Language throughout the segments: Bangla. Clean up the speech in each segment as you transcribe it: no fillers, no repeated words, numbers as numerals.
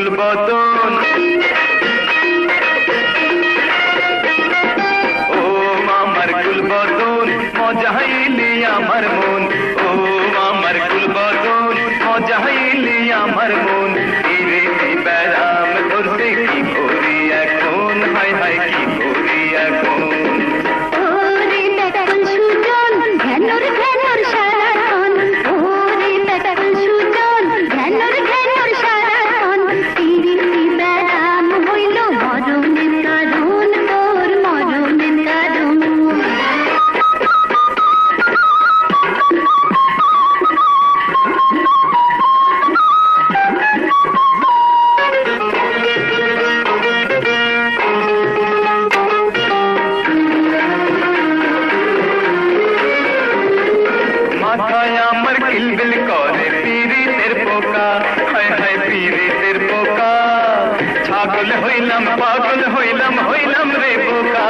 কুলবদন ও আমার কুলবদন মজাইলি আমার মন ও আমার কুলবদন মজাইলি আমার মন রে বেড়াম ধরতে কি করি এখন হায় হায় কি করি এখন মাথায় আমার কিলবিল করে পীড়িতের পোকা হায় হায় পীড়িতের পোকা ছাগল হইলাম পাগল হইলাম হইলাম রে পোকা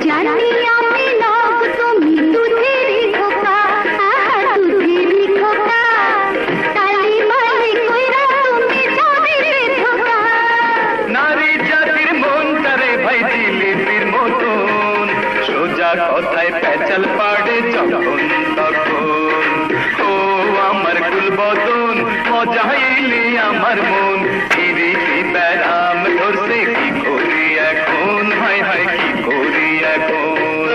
জানি আমি নব তুমি দুধেরই খোকা দুধেরই খোকা তালি মালি কইরা তুমি যাবে রে ধোকা নারী জাতির মন তারে ভাই জিলিপির মতন সোজা কথায় পেঁচাল পাড়ে যখন তখন ও আমার কুলবদন মজাইলি আমার মন ফিরিতি ব্যারাম ধরছে কি করি এখন হায় হায় কি করি এখন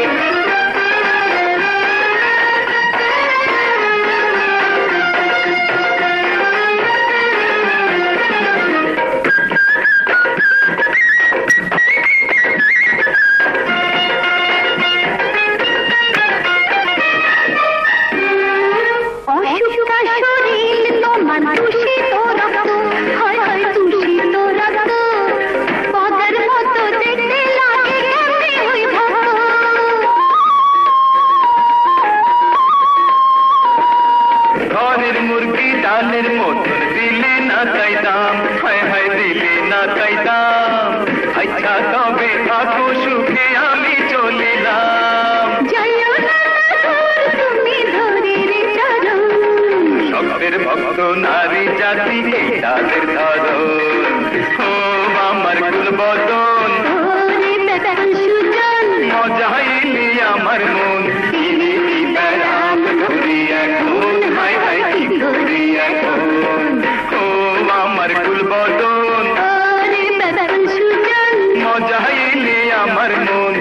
ঘরের মুরগি ডালের মতন দিলে না তাই দাম হায় হায় দিলে না তাই দাম আচ্ছা তবে থাকো সুখে আমি চলিলাম শক্তের ভক্ত নারী জাতি তাদের ধরন ও আমার কুলবদন মজাইলি আমার মন বেড়াম ধরি এখন হায় হায় কি করি এখন ও আমার কুলবদন মজাইলি আমার মন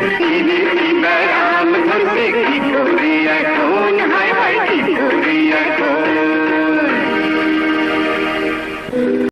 বেড়াম ধরতে কি করি এখন